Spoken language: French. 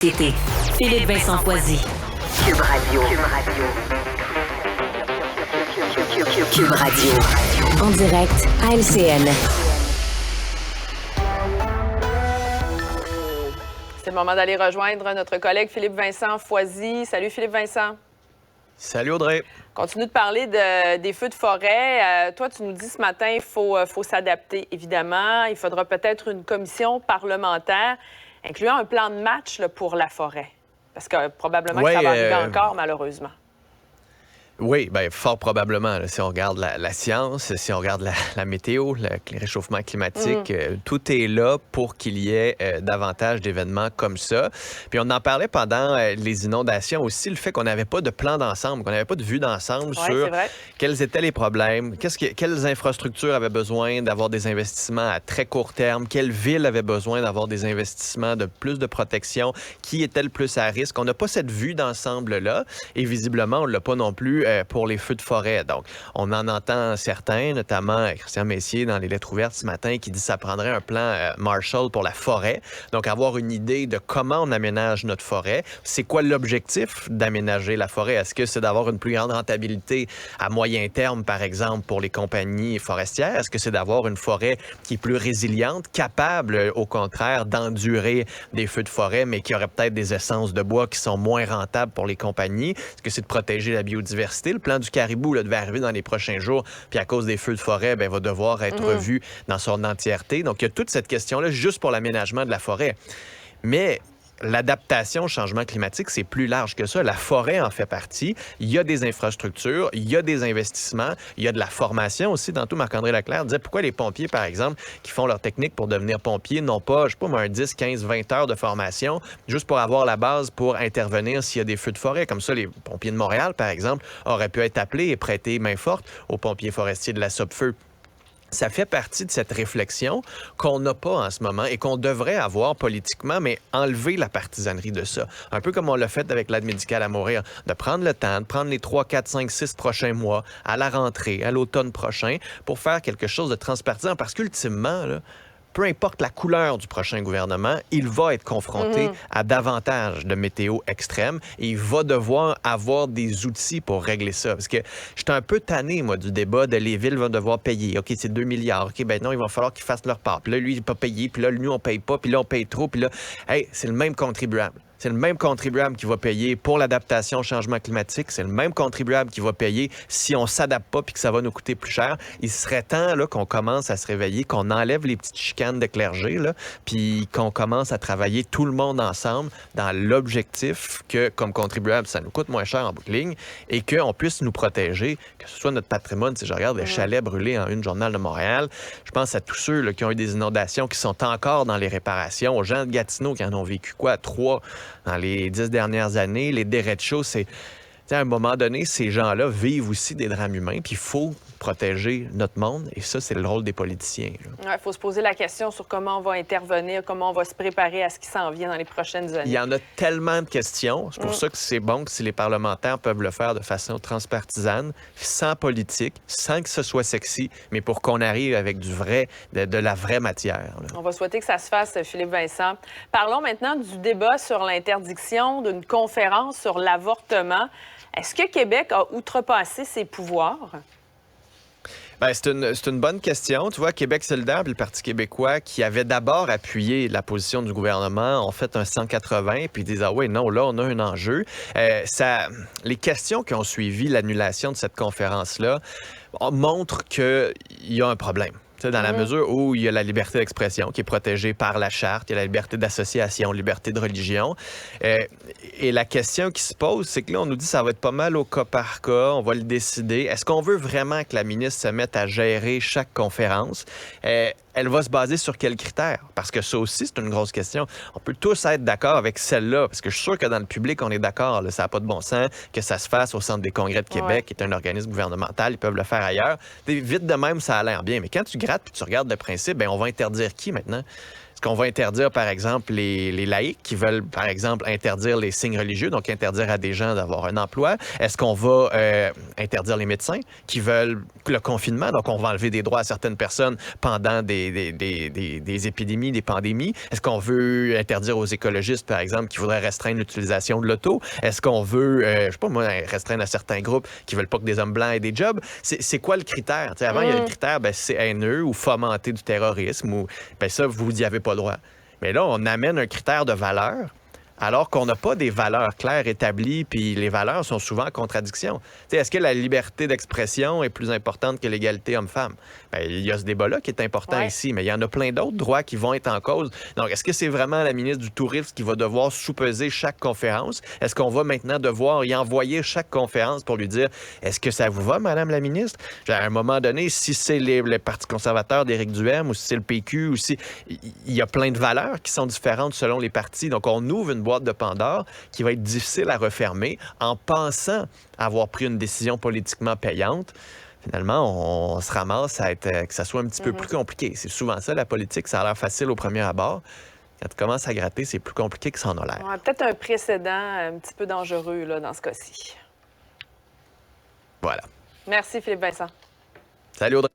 Tété. Philippe Vincent Foisy. Cube Radio. Cube Radio. En direct à LCN. C'est le moment d'aller rejoindre notre collègue Philippe Vincent Foisy. Salut Philippe Vincent. Salut Audrey. Continue de parler des feux de forêt. Toi, tu nous dis ce matin, il faut s'adapter, évidemment. Il faudra peut-être une commission parlementaire incluant un plan de match là, pour la forêt. Parce que probablement que ça va arriver encore, malheureusement. Oui, bien, fort probablement. Là, si on regarde la science, si on regarde la météo, le réchauffement climatique, tout est là pour qu'il y ait davantage d'événements comme ça. Puis on en parlait pendant les inondations aussi, le fait qu'on n'avait pas de plan d'ensemble, qu'on n'avait pas de vue d'ensemble sur quels étaient les problèmes, quelles infrastructures avaient besoin d'avoir des investissements à très court terme, quelle ville avait besoin d'avoir des investissements de plus de protection, qui était le plus à risque. On n'a pas cette vue d'ensemble-là et visiblement, on ne l'a pas non plus pour les feux de forêt. Donc, on en entend certains, notamment Christian Messier dans les lettres ouvertes ce matin, qui dit que ça prendrait un plan Marshall pour la forêt. Donc, avoir une idée de comment on aménage notre forêt. C'est quoi l'objectif d'aménager la forêt? Est-ce que c'est d'avoir une plus grande rentabilité à moyen terme, par exemple, pour les compagnies forestières? Est-ce que c'est d'avoir une forêt qui est plus résiliente, capable, au contraire, d'endurer des feux de forêt, mais qui aurait peut-être des essences de bois qui sont moins rentables pour les compagnies? Est-ce que c'est de protéger la biodiversité? Le plan du caribou là, devait arriver dans les prochains jours, puis à cause des feux de forêt, bien, va devoir être revu dans son entièreté. Donc, il y a toute cette question-là juste pour l'aménagement de la forêt. Mais l'adaptation au changement climatique, c'est plus large que ça. La forêt en fait partie. Il y a des infrastructures, il y a des investissements, il y a de la formation aussi. Tantôt, Marc-André Leclerc disait pourquoi les pompiers, par exemple, qui font leur technique pour devenir pompiers, n'ont pas, je sais pas, un 10, 15, 20 heures de formation juste pour avoir la base pour intervenir s'il y a des feux de forêt. Comme ça, les pompiers de Montréal, par exemple, auraient pu être appelés et prêter main forte aux pompiers forestiers de la Sopfeu. Ça fait partie de cette réflexion qu'on n'a pas en ce moment et qu'on devrait avoir politiquement, mais enlever la partisanerie de ça. Un peu comme on l'a fait avec l'aide médicale à mourir, de prendre le temps, de prendre les 3, 4, 5, 6 prochains mois, à la rentrée, à l'automne prochain, pour faire quelque chose de transpartisan. Parce qu'ultimement, là, peu importe la couleur du prochain gouvernement, il va être confronté à davantage de météo extrême et il va devoir avoir des outils pour régler ça. Parce que j'étais un peu tanné, moi, du débat de les villes vont devoir payer. OK, c'est 2 milliards. OK, ben non, il va falloir qu'ils fassent leur part. Puis là, lui, il n'est pas payé. Puis là, nous, on paye pas. Puis là, on paye trop. Puis là, hey, c'est le même contribuable. C'est le même contribuable qui va payer pour l'adaptation au changement climatique. C'est le même contribuable qui va payer si on ne s'adapte pas puis que ça va nous coûter plus cher. Il serait temps là, qu'on commence à se réveiller, qu'on enlève les petites chicanes de clergé, là, puis qu'on commence à travailler tout le monde ensemble dans l'objectif que, comme contribuable, ça nous coûte moins cher en bout de ligne et qu'on puisse nous protéger, que ce soit notre patrimoine. Si je regarde les chalets brûlés en une journal de Montréal, je pense à tous ceux là, qui ont eu des inondations, qui sont encore dans les réparations, aux gens de Gatineau qui en ont vécu 3 dans les 10 dernières années. Les derechos, c'est... À un moment donné, ces gens-là vivent aussi des drames humains, puis il faut protéger notre monde, et ça, c'est le rôle des politiciens. Il faut se poser la question sur comment on va intervenir, comment on va se préparer à ce qui s'en vient dans les prochaines années. Il y en a tellement de questions. C'est pour ça que c'est bon que si les parlementaires peuvent le faire de façon transpartisane, sans politique, sans que ce soit sexy, mais pour qu'on arrive avec du vrai, de la vraie matière. Là. On va souhaiter que ça se fasse, Philippe Vincent. Parlons maintenant du débat sur l'interdiction d'une conférence sur l'avortement. Est-ce que Québec a outrepassé ses pouvoirs? Bien, c'est une bonne question. Tu vois, Québec solidaire et le Parti québécois, qui avaient d'abord appuyé la position du gouvernement, ont fait un 180 puis ils disent « Ah oui, non, là, on a un enjeu ». Les questions qui ont suivi l'annulation de cette conférence-là montrent qu'il y a un problème. Dans la mesure où il y a la liberté d'expression qui est protégée par la charte, il y a la liberté d'association, liberté de religion. Et la question qui se pose, c'est que là, on nous dit que ça va être pas mal au cas par cas, on va le décider. Est-ce qu'on veut vraiment que la ministre se mette à gérer chaque conférence? Elle va se baser sur quels critères? Parce que ça aussi, c'est une grosse question. On peut tous être d'accord avec celle-là, parce que je suis sûr que dans le public, on est d'accord. Là, ça n'a pas de bon sens que ça se fasse au Centre des congrès de Québec, qui est un organisme gouvernemental. Ils peuvent le faire ailleurs. Vite de même, ça a l'air bien. Mais quand tu grattes puis tu regardes le principe, bien, on va interdire qui maintenant? Est-ce qu'on va interdire, par exemple, les laïcs qui veulent, par exemple, interdire les signes religieux, donc interdire à des gens d'avoir un emploi? Est-ce qu'on va interdire les médecins qui veulent le confinement? Donc, on va enlever des droits à certaines personnes pendant des épidémies, des pandémies. Est-ce qu'on veut interdire aux écologistes, par exemple, qui voudraient restreindre l'utilisation de l'auto? Est-ce qu'on veut, je sais pas moi, restreindre à certains groupes qui veulent pas que des hommes blancs aient des jobs? C'est quoi le critère? T'sais, avant, il y a le critère, c'est haineux ou fomenter du terrorisme ou ça, vous n'y avez pas droit. Mais là, on amène un critère de valeur alors qu'on n'a pas des valeurs claires établies, puis les valeurs sont souvent en contradiction. Est-ce que la liberté d'expression est plus importante que l'égalité homme-femme? Il y a ce débat-là qui est important ici, mais il y en a plein d'autres droits qui vont être en cause. Donc, est-ce que c'est vraiment la ministre du Tourisme qui va devoir sous-peser chaque conférence? Est-ce qu'on va maintenant devoir y envoyer chaque conférence pour lui dire « Est-ce que ça vous va, Madame la ministre? » À un moment donné, si c'est les partis conservateurs d'Éric Duhaime ou si c'est le PQ, ou si... il y a plein de valeurs qui sont différentes selon les partis. Donc, on ouvre une boîte de Pandore qui va être difficile à refermer en pensant avoir pris une décision politiquement payante. Finalement, on se ramasse à être, que ça soit un petit peu plus compliqué. C'est souvent ça, la politique. Ça a l'air facile au premier abord. Quand tu commences à gratter, c'est plus compliqué que ça en a l'air. Peut-être un précédent un petit peu dangereux là, dans ce cas-ci. Voilà. Merci, Philippe Vincent. Salut, Audrey.